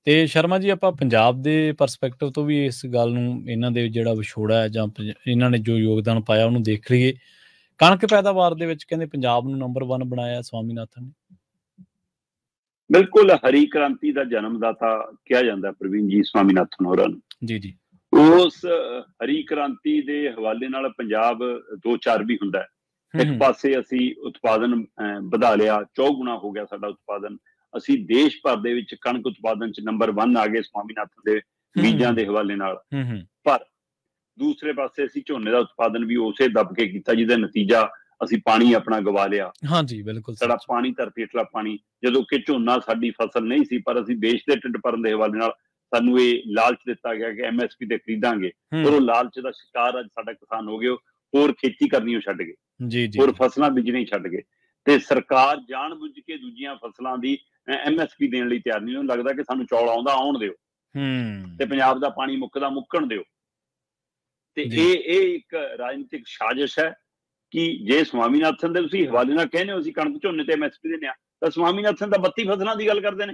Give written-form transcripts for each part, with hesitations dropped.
ਤੇ ਸ਼ਰਮਾ ਜੀ ਆਪਾਂ ਪੰਜਾਬ ਦੇ ਪਰਸਪੈਕਟਿਵ ਤੋਂ ਵੀ ਇਸ ਗੱਲ ਨੂੰ ਇਹਨਾਂ ਦੇ ਜਿਹੜਾ ਵਿਛੋੜਾ ਹੈ ਜਾਂ ਇਹਨਾਂ ਨੇ ਜੋ ਯੋਗਦਾਨ ਪਾਇਆ ਉਹਨੂੰ ਦੇਖ ਲਈਏ। ਕਣਕ ਪੈਦਾਵਾਰ ਦੇ ਵਿੱਚ ਕਹਿੰਦੇ ਪੰਜਾਬ ਨੂੰ ਨੰਬਰ 1 ਬਣਾਇਆ ਸਵਾਮੀਨਾਥਨ ਨੇ। ਬਿਲਕੁਲ ਹਰੀ ਕ੍ਰਾਂਤੀ ਦਾ ਜਨਮਦਾਤਾ ਕਿਹਾ ਜਾਂਦਾ ਪ੍ਰਵੀਨ ਜੀ ਸਵਾਮੀਨਾਥਨ ਹੋਰਾਂ ਨੂੰ। ਜੀ ਜੀ। ਉਸ ਹਰੀ ਕ੍ਰਾਂਤੀ ਦੇ ਹਵਾਲੇ ਨਾਲ ਪੰਜਾਬ ਦੋ ਚਾਰ ਵੀ ਹੁੰਦਾ ਹੈ। ਇੱਕ ਪਾਸੇ ਅਸੀਂ ਉਤਪਾਦਨ ਵਧਾ ਲਿਆ, 4 ਗੁਣਾ ਹੋ ਗਿਆ ਸਾਡਾ ਉਤਪਾਦਨ। ਅਸੀਂ ਦੇਸ਼ ਭਰ ਦੇ ਵਿੱਚ ਕਣਕ ਉਤਪਾਦਨ ਚ ਨੰਬਰ 1 ਆ ਗਏ ਸਵਾਮੀਨਾਥਨ ਦੇ ਬੀਜਾਂ ਦੇ ਹਵਾਲੇ ਨਾਲ। ਪਰ ਦੂਸਰੇ ਪਾਸੇ ਅਸੀਂ ਝੋਨੇ ਦਾ ਉਤਪਾਦਨ ਵੀ ਉਸੇ ਦਬਕੇ ਕੀਤਾ ਜਿਹਦਾ ਨਤੀਜਾ ਅਸੀਂ ਪਾਣੀ ਆਪਣਾ ਗਵਾ ਲਿਆ। ਹਾਂਜੀ ਬਿਲਕੁਲ। ਸਾਡਾ ਪਾਣੀ ਧਰਤੀ ਹੇਠਲਾ ਪਾਣੀ, ਜਦੋਂ ਕਿ ਝੋਨਾ ਸਾਡੀ ਫਸਲ ਨਹੀਂ ਸੀ, ਪਰ ਅਸੀਂ ਦੇਸ਼ ਦੇ ਢਿੱਡ ਭਰਨ ਦੇ ਹਵਾਲੇ ਨਾਲ ਸਾਨੂੰ ਇਹ ਲਾਲਚ ਦਿੱਤਾ ਗਿਆ ਕਿ MSP ਤੇ ਖਰੀਦਾਂਗੇ। ਪਰ ਉਹ ਲਾਲਚ ਦਾ ਸ਼ਿਕਾਰ ਅੱਜ ਸਾਡਾ ਕਿਸਾਨ ਹੋ ਗਏ, ਹੋਰ ਖੇਤੀ ਕਰਨੀ ਉਹ ਛੱਡ ਗਏ, ਹੋਰ ਫਸਲਾਂ ਬੀਜਣੀ ਛੱਡ ਗਏ। ਤੇ ਸਰਕਾਰ ਜਾਣ ਬੁੱਝ ਕੇ ਦੂਜੀਆਂ ਫਸਲਾਂ ਦੀ MSP ਦੇਣ ਲਈ ਤਿਆਰ ਨਹੀਂ। ਉਹਨੂੰ ਲੱਗਦਾ ਕਿ ਸਾਨੂੰ ਚੌਲ ਆਉਣ ਦਿਓ ਤੇ ਪੰਜਾਬ ਦਾ ਪਾਣੀ ਮੁੱਕਣ ਦਿਓ। ਤੇ ਇਹ ਇੱਕ ਰਾਜਨੀਤਿਕ ਸਾਜ਼ਿਸ਼ ਹੈ ਕਿ ਜੇ ਸਵਾਮੀਨਾਥਨ ਦੇ ਤੁਸੀਂ ਹਵਾਲੇ ਨਾਲ ਕਹਿੰਦੇ ਹੋ ਅਸੀਂ ਕਣਕ ਝੋਨੇ ਤੇ MSP ਦਿੰਦੇ ਹਾਂ, ਤਾਂ ਸਵਾਮੀਨਾਥਨ ਤਾਂ 32 ਫਸਲਾਂ ਦੀ ਗੱਲ ਕਰਦੇ ਨੇ।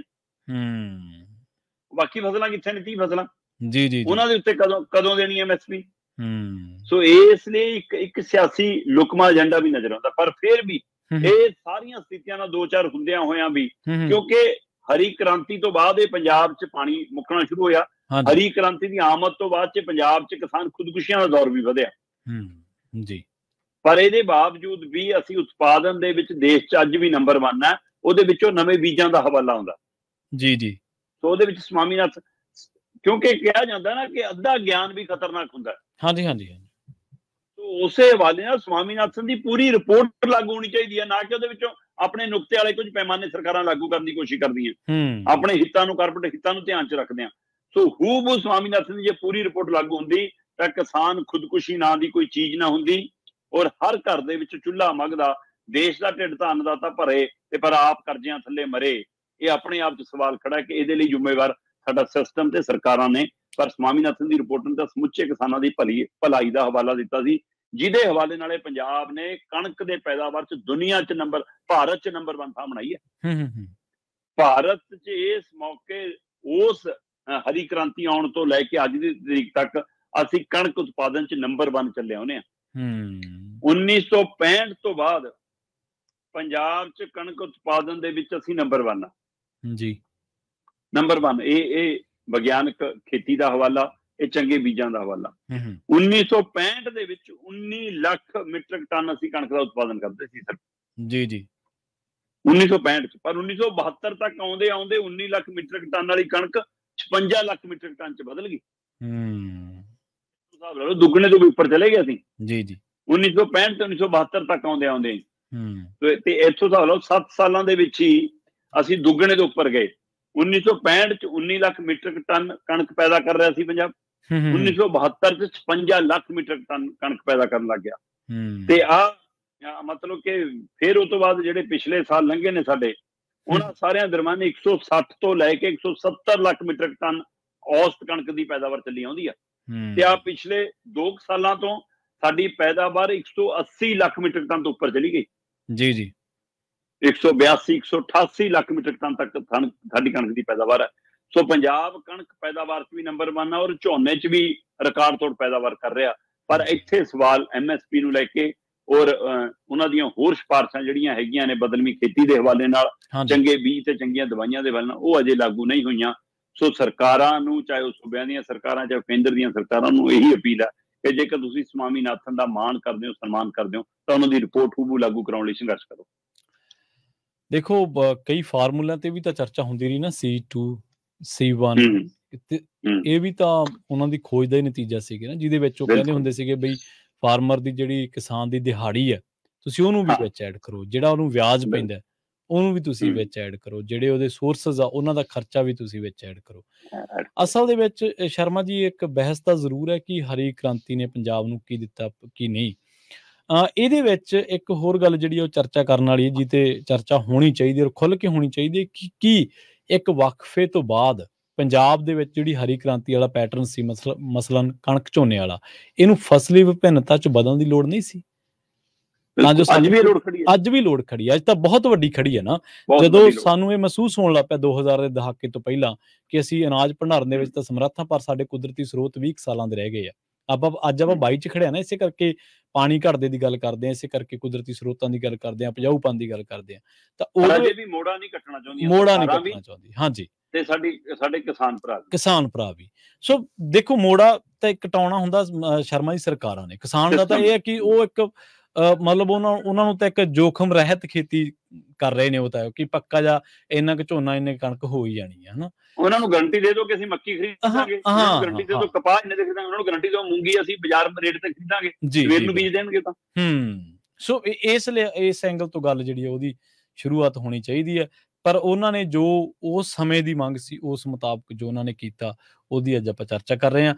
ਬਾਕੀ ਫਸਲਾਂ ਕਿੱਥੇ ਨੇ? 30 ਫਸਲਾਂ। ਉਹਨਾਂ ਦੇ ਉੱਤੇ ਕਦੋਂ ਦੇਣੀ MSP? ਸੋ ਇਸ ਲਈ ਇੱਕ ਸਿਆਸੀ ਲੁਕਮਾ ਏਜੰਡਾ ਵੀ ਨਜ਼ਰ ਆਉਂਦਾ। ਪਰ ਫਿਰ ਵੀ ਇਹ ਸਾਰੀਆਂ ਸਥਿਤੀਆਂ ਨਾਲ ਦੋ ਚਾਰ ਹੁੰਦਿਆਂ ਹੋਇਆਂ ਵੀ, ਕਿਉਂਕਿ ਹਰੀ ਕ੍ਰਾਂਤੀ ਤੋਂ ਬਾਅਦ ਇਹ ਪੰਜਾਬ 'ਚ ਪਾਣੀ ਮੁੱਕਣਾ ਸ਼ੁਰੂ ਹੋਇਆ। ਹਰੀ ਕ੍ਰਾਂਤੀ ਦੀ ਆਮਦ ਤੋਂ ਬਾਅਦ 'ਚ ਪੰਜਾਬ 'ਚ ਕਿਸਾਨ ਖੁਦਕੁਸ਼ੀਆਂ ਦਾ ਦੌਰ ਵੀ ਵਧਿਆ। ਪਰ ਇਹਦੇ ਬਾਵਜੂਦ ਵੀ ਅਸੀਂ ਉਤਪਾਦਨ ਦੇ ਵਿੱਚ ਦੇਸ਼ 'ਚ ਅੱਜ ਵੀ ਨੰਬਰ 1 ਹੈ। ਉਹਦੇ ਵਿੱਚੋਂ ਨਵੇਂ ਬੀਜਾਂ ਦਾ ਹਵਾਲਾ ਆਉਂਦਾ। ਸੋ ਉਹਦੇ ਵਿੱਚ ਸਵਾਮੀਨਾਥਨ, ਕਿਉਂਕਿ ਕਿਹਾ ਜਾਂਦਾ ਨਾ ਕਿ ਅੱਧਾ ਗਿਆਨ ਵੀ ਖਤਰਨਾਕ ਹੁੰਦਾ। ਉਸੇ ਹਵਾਲੇ ਨਾਲ ਸਵਾਮੀਨਾਥਨ ਦੀ ਪੂਰੀ ਰਿਪੋਰਟ ਲਾਗੂ ਹੋਣੀ ਚਾਹੀਦੀ ਹੈ, ਨਾ ਕਿ ਉਹਦੇ ਵਿੱਚੋਂ ਆਪਣੇ ਨੁਕਤੇ ਵਾਲੇ ਕੁਝ ਪੈਮਾਨੇ ਸਰਕਾਰਾਂ ਲਾਗੂ ਕਰਨ ਦੀ ਕੋਸ਼ਿਸ਼ ਕਰਦੀਆਂ, ਆਪਣੇ ਹਿੱਤਾਂ ਨੂੰ, ਕਾਰਪੋਰੇਟ ਹਿੱਤਾਂ ਨੂੰ ਧਿਆਨ 'ਚ ਰੱਖਦੇ ਆ। ਸੋ ਹੂਬਹੂ ਸਵਾਮੀਨਾਥਨ ਦੀ ਜੇ ਪੂਰੀ ਰਿਪੋਰਟ ਲਾਗੂ ਹੁੰਦੀ ਤਾਂ ਕਿਸਾਨ ਖੁਦਕੁਸ਼ੀ ਨਾਂ ਦੀ ਕੋਈ ਚੀਜ਼ ਨਾ ਹੁੰਦੀ, ਔਰ ਹਰ ਘਰ ਦੇ ਵਿੱਚ ਚੁੱਲ੍ਹਾ ਮੰਗਦਾ, ਦੇਸ਼ ਦਾ ਢਿੱਡ ਤਾਂ ਅੰਨਦਾਤਾ ਭਰੇ ਤੇ ਪਰ ਆਪ ਕਰਜ਼ਿਆਂ ਥੱਲੇ ਮਰੇ। ਇਹ ਆਪਣੇ ਆਪ 'ਚ ਸਵਾਲ ਖੜਾ ਕਿ ਇਹਦੇ ਲਈ ਜ਼ਿੰਮੇਵਾਰ ਸਾਡਾ ਸਿਸਟਮ ਤੇ ਸਰਕਾਰਾਂ ਨੇ। ਪਰ ਸਵਾਮੀਨਾਥਨ ਦੀ ਰਿਪੋਰਟ ਨੇ ਤਾਂ ਸਮੁੱਚੇ ਕਿਸਾਨਾਂ ਦੀ ਭਲਾਈ ਦਾ ਹਵਾਲਾ ਦਿੱਤਾ ਸੀ, ਜਿਹਦੇ ਹਵਾਲੇ ਨਾਲ ਪੰਜਾਬ ਨੇ ਕਣਕ ਦੇ ਪੈਦਾਵਾਰ 'ਚ ਦੁਨੀਆ 'ਚ ਭਾਰਤ 'ਚ ਨੰਬਰ 1 ਥਾਂ ਬਣਾਈ ਹੈ। ਭਾਰਤ 'ਚ ਇਸ ਮੌਕੇ ਉਸ ਹਰੀ ਕ੍ਰਾਂਤੀ ਆਉਣ ਤੋਂ ਲੈ ਕੇ ਅੱਜ ਦੀ ਤਰੀਕ ਤੱਕ ਅਸੀਂ ਕਣਕ ਉਤਪਾਦਨ 'ਚ ਨੰਬਰ 1 ਚੱਲੇ ਆਉਂਦੇ ਹਾਂ। 1965 ਤੋਂ ਬਾਅਦ ਪੰਜਾਬ 'ਚ ਕਣਕ ਉਤਪਾਦਨ ਦੇ ਵਿੱਚ ਅਸੀਂ ਨੰਬਰ 1 ਨੰਬਰ 1। ਇਹ ਵਿਗਿਆਨਕ ਖੇਤੀ ਦਾ ਹਵਾਲਾ, ਇਹ ਚੰਗੇ ਬੀਜਾਂ ਦਾ ਹਵਾਲਾ। 1965 ਦੇ ਵਿੱਚ 19 ਲੱਖ ਮੀਟਰਿਕ ਟਨ ਅਸੀਂ ਕਣਕ ਦਾ ਉਤਪਾਦਨ ਕਰਦੇ ਸੀ ਸਰ। 1965 ਚ। ਪਰ 1972 ਤੱਕ ਆਉਂਦੇ 19 ਲੱਖ ਮੀਟਰਿਕ ਟਨ ਵਾਲੀ ਕਣਕ 56 ਲੱਖ ਮੀਟਰਿਕ ਟਨ ਚ ਬਦਲ ਗਈ। ਹਿਸਾਬ ਲਾ ਲਓ, ਦੁੱਗਣੇ ਤੋਂ ਵੀ ਉੱਪਰ ਚਲੇ ਗਏ ਅਸੀਂ 1965 ਤੇ 1972 ਤੱਕ ਆਉਂਦੇ ਤੇ ਇੱਥੋਂ ਹਿਸਾਬ ਲਓ 7 ਸਾਲਾਂ ਦੇ ਵਿੱਚ ਹੀ ਅਸੀਂ ਦੁੱਗਣੇ ਤੋਂ ਉੱਪਰ ਗਏ। 1965 ਚ 19 ਲੱਖ ਮੀਟਰਿਕ ਟਨ ਕਣਕ ਪੈਦਾ ਕਰ ਰਿਹਾ ਸੀ ਪੰਜਾਬ। 1972 ਚ 56 ਲੱਖ ਮੀਟਰਿਕ ਟਨ ਕਣਕ ਪੈਦਾ ਕਰਨ ਲੱਗ ਗਿਆ। ਤੇ ਮਤਲਬ ਕਿ ਫਿਰ ਉਸ ਤੋਂ ਬਾਅਦ ਜਿਹੜੇ ਪਿਛਲੇ ਸਾਲ ਲੰਘੇ ਨੇ ਸਾਡੇ, ਉਹਨਾਂ ਸਾਰਿਆਂ ਦਰਮਿਆਨ 160 ਤੋਂ ਲੈ ਕੇ 170 ਲੱਖ ਮੀਟਰਿਕ ਟਨ ਔਸਤ ਕਣਕ ਦੀ ਪੈਦਾਵਾਰ ਚੱਲੀ ਆਉਂਦੀ ਆ। ਤੇ ਆ ਪਿਛਲੇ 2 ਸਾਲਾਂ ਤੋਂ ਸਾਡੀ ਪੈਦਾਵਾਰ 180 ਲੱਖ ਮੀਟਰਿਕ ਟਨ ਤੋਂ ਉੱਪਰ ਚਲੀ ਗਈ। 182 188 ਲੱਖ ਮੀਟਰਿਕ ਟਨ ਤੱਕ ਸਾਡੀ ਕਣਕ ਦੀ ਪੈਦਾਵਾਰ ਹੈ। ਸੋ ਪੰਜਾਬ ਕਣਕ ਪੈਦਾਵਾਰ 'ਚ ਵੀ ਨੰਬਰ 1 ਆ, ਔਰ ਝੋਨੇ 'ਚ ਵੀ ਰਿਕਾਰਡ ਤੋੜ ਪੈਦਾਵਾਰ ਕਰ ਰਿਹਾ। ਪਰ ਇੱਥੇ ਸਵਾਲ MSP ਨੂੰ ਲੈ ਕੇ ਔਰ ਉਹਨਾਂ ਦੀਆਂ ਹੋਰ ਸਿਫਾਰਸ਼ਾਂ ਜਿਹੜੀਆਂ ਹੈਗੀਆਂ ਨੇ ਬਦਲਵੀਂ ਖੇਤੀ ਦੇ ਹਵਾਲੇ ਨਾਲ, ਚੰਗੇ ਬੀਜ ਤੇ ਚੰਗੀਆਂ ਦਵਾਈਆਂ ਦੇ ਹਵਾਲੇ ਨਾਲ, ਉਹ ਅਜੇ ਲਾਗੂ ਨਹੀਂ ਹੋਈਆਂ। ਸੋ ਸਰਕਾਰਾਂ ਨੂੰ, ਚਾਹੇ ਉਹ ਸੂਬਿਆਂ ਦੀਆਂ ਸਰਕਾਰਾਂ, ਚਾਹੇ ਕੇਂਦਰ ਦੀਆਂ ਸਰਕਾਰਾਂ ਨੂੰ ਇਹੀ ਅਪੀਲ ਹੈ ਕਿ ਜੇਕਰ ਤੁਸੀਂ ਸਵਾਮੀਨਾਥਨ ਦਾ ਮਾਣ ਕਰਦੇ ਹੋ, ਸਨਮਾਨ ਕਰਦੇ ਹੋ, ਤਾਂ ਉਹਨਾਂ ਦੀ ਰਿਪੋਰਟ ਹੂਬਹੂ ਲਾਗੂ ਕਰਾਉਣ ਲਈ ਸੰਘਰਸ਼ ਕਰੋ। ਦੇਖੋ ਕਈ ਫਾਰਮੂਲਿਆਂ ਤੇ ਵੀ ਤਾਂ ਚਰਚਾ ਹੁੰਦੀ ਰਹੀ ਨਾ, C2 C1, ਇਹ ਵੀ ਤਾਂ ਉਹਨਾਂ ਦੀ ਖੋਜ ਦਾ ਹੀ ਨਤੀਜਾ ਸੀਗਾ ਨਾ, ਜਿਹਦੇ ਵਿੱਚ ਉਹ ਕਹਿੰਦੇ ਹੁੰਦੇ ਸੀਗੇ ਬਈ ਫਾਰਮਰ ਦੀ ਜਿਹੜੀ ਕਿਸਾਨ ਦੀ ਦਿਹਾੜੀ ਹੈ ਤੁਸੀਂ ਉਹਨੂੰ ਵੀ ਵਿੱਚ ਐਡ ਕਰੋ, ਜਿਹੜਾ ਉਹਨੂੰ ਵਿਆਜ ਪੈਂਦਾ ਉਹਨੂੰ ਵੀ ਤੁਸੀਂ ਵਿੱਚ ਐਡ ਕਰੋ, ਜਿਹੜੇ ਉਹਦੇ ਸੋਰਸਿਸ ਆ ਉਹਨਾਂ ਦਾ ਖਰਚਾ ਵੀ ਤੁਸੀਂ ਵਿੱਚ ਐਡ ਕਰੋ। ਅਸਲ ਦੇ ਵਿੱਚ ਸ਼ਰਮਾ ਜੀ ਇੱਕ ਬਹਿਸ ਤਾਂ ਜ਼ਰੂਰ ਹੈ ਕਿ ਹਰੀ ਕ੍ਰਾਂਤੀ ਨੇ ਪੰਜਾਬ ਨੂੰ ਕੀ ਦਿੱਤਾ ਕੀ ਨਹੀਂ। ਇਹਦੇ ਵਿੱਚ ਇੱਕ ਹੋਰ ਗੱਲ ਜਿਹੜੀ ਉਹ ਚਰਚਾ ਕਰਨ ਵਾਲੀ, ਜਿਹਤੇ ਚਰਚਾ ਹੋਣੀ ਚਾਹੀਦੀ ਔਰ ਖੁੱਲ੍ਹ ਕੇ ਹੋਣੀ ਚਾਹੀਦੀ ਹੈ ਕਿ ਕੀ ਇੱਕ ਵਕਫੇ ਤੋਂ ਬਾਅਦ ਪੰਜਾਬ ਦੇ ਵਿੱਚ ਜਿਹੜੀ ਹਰੀ ਕ੍ਰਾਂਤੀ ਵਾਲਾ ਪੈਟਰਨ ਸੀ, ਮਸਲਨ ਕਣਕ ਝੋਨੇ ਵਾਲਾ, ਇਹਨੂੰ ਫਸਲੀ ਵਿਭਿੰਨਤਾ 'ਚ ਬਦਲਣ ਦੀ ਲੋੜ ਨਹੀਂ ਸੀ? ਤਾਂ ਜੋ ਅੱਜ ਵੀ ਲੋੜ ਖੜੀ ਹੈ। ਅੱਜ ਤਾਂ ਬਹੁਤ ਵੱਡੀ ਖੜੀ ਹੈ ਨਾ, ਜਦੋਂ ਸਾਨੂੰ ਇਹ ਮਹਿਸੂਸ ਹੋਣ ਲੱਗ ਪਿਆ 2000 ਦੇ ਦਹਾਕੇ ਤੋਂ ਪਹਿਲਾਂ ਕਿ ਅਸੀਂ ਅਨਾਜ ਭੰਡਾਰਨ ਦੇ ਵਿੱਚ ਤਾਂ ਸਮਰੱਥ ਹਾਂ, ਪਰ ਸਾਡੇ ਕੁਦਰਤੀ ਸਰੋਤ 20 ਸਾਲਾਂ ਦੇ ਰਹਿ ਗਏ ਆ। ਅੱਜ ਆਪਾਂ 22 ਚ ਖੜਿਆ ਨਾ, ਇਸੇ ਕਰਕੇ ਪਾਣੀ ਘਟਦੇ ਦੀ ਗੱਲ ਕਰਦੇ ਆ, ਇਸੇ ਕਰਕੇ ਕੁਦਰਤੀ ਸਰੋਤਾਂ ਦੀ ਗੱਲ ਕਰਦੇ ਆ, ਉਪਜਾਊਪਨ ਦੀ ਗੱਲ ਕਰਦੇ ਆ। ਤਾਂ ਉਹਦੇ ਵੀ ਮੋੜਾ ਨਹੀਂ ਕੱਟਣਾ ਚਾਹੁੰਦੀ। ਹਾਂਜੀ, ਤੇ ਸਾਡੇ ਕਿਸਾਨ ਭਰਾ ਵੀ। ਸੋ ਦੇਖੋ, ਮੋੜਾ ਤਾਂ ਕਟਾਉਣਾ ਹੁੰਦਾ ਸ਼ਰਮਾ ਜੀ ਸਰਕਾਰਾਂ ਨੇ। ਕਿਸਾਨ ਦਾ ਤਾਂ ਇਹ ਹੈ ਕਿ ਉਹ ਇੱਕ ਮਤਲਬ ਉਹਨਾਂ ਨੂੰ ਤਾਂ ਇੱਕ ਜੋਖਮ ਰਹਿਤ ਖੇਤੀ ਕਰ ਰਹੇ ਨੇ। ਉਹ ਤਾਂ ਕਿ ਪੱਕਾ ਜਾਂ ਇੰਨਾ ਕੁ ਝੋਨਾ, ਇੰਨੇ ਕਣਕ ਹੋ ਹੀ ਜਾਣੀ ਹੈ ਹਨਾ। ਉਹਨਾਂ ਨੂੰ ਗਰੰਟੀ ਦੇ ਦਿਓ ਕਿ ਅਸੀਂ ਮੱਕੀ ਖਰੀਦਾਂਗੇ, ਗਰੰਟੀ ਦੇ ਦਿਓ ਕਪਾਹ ਇੰਨੇ ਦੇ ਖਰੀਦਾਂਗੇ, ਉਹਨਾਂ ਨੂੰ ਗਰੰਟੀ ਦਿਓ ਮੂੰਗੀ ਅਸੀਂ ਬਾਜ਼ਾਰ ਰੇਟ ਤੇ ਖਰੀਦਾਂਗੇ, ਸਵੇਰ ਨੂੰ ਬੀਜ ਦੇਣਗੇ ਤਾਂ। ਸੋ ਇਸ ਲਈ ਇਸ ਐਂਗਲ ਤੋਂ ਗੱਲ ਜਿਹੜੀ ਹੈ ਉਹਦੀ ਸ਼ੁਰੂਆਤ ਹੋਣੀ ਚਾਹੀਦੀ ਹੈ। ਪਰ ਉਹਨਾਂ ਨੇ ਜੋ ਉਸ ਸਮੇਂ ਦੀ ਮੰਗ ਸੀ, ਉਸ ਮੁਤਾਬਕ ਜੋ ਉਹਨਾਂ ਨੇ ਕੀਤਾ, ਉਹਦੀ ਅੱਜ ਆਪਾਂ ਚਰਚਾ ਕਰ ਰਹੇ ਹਾਂ।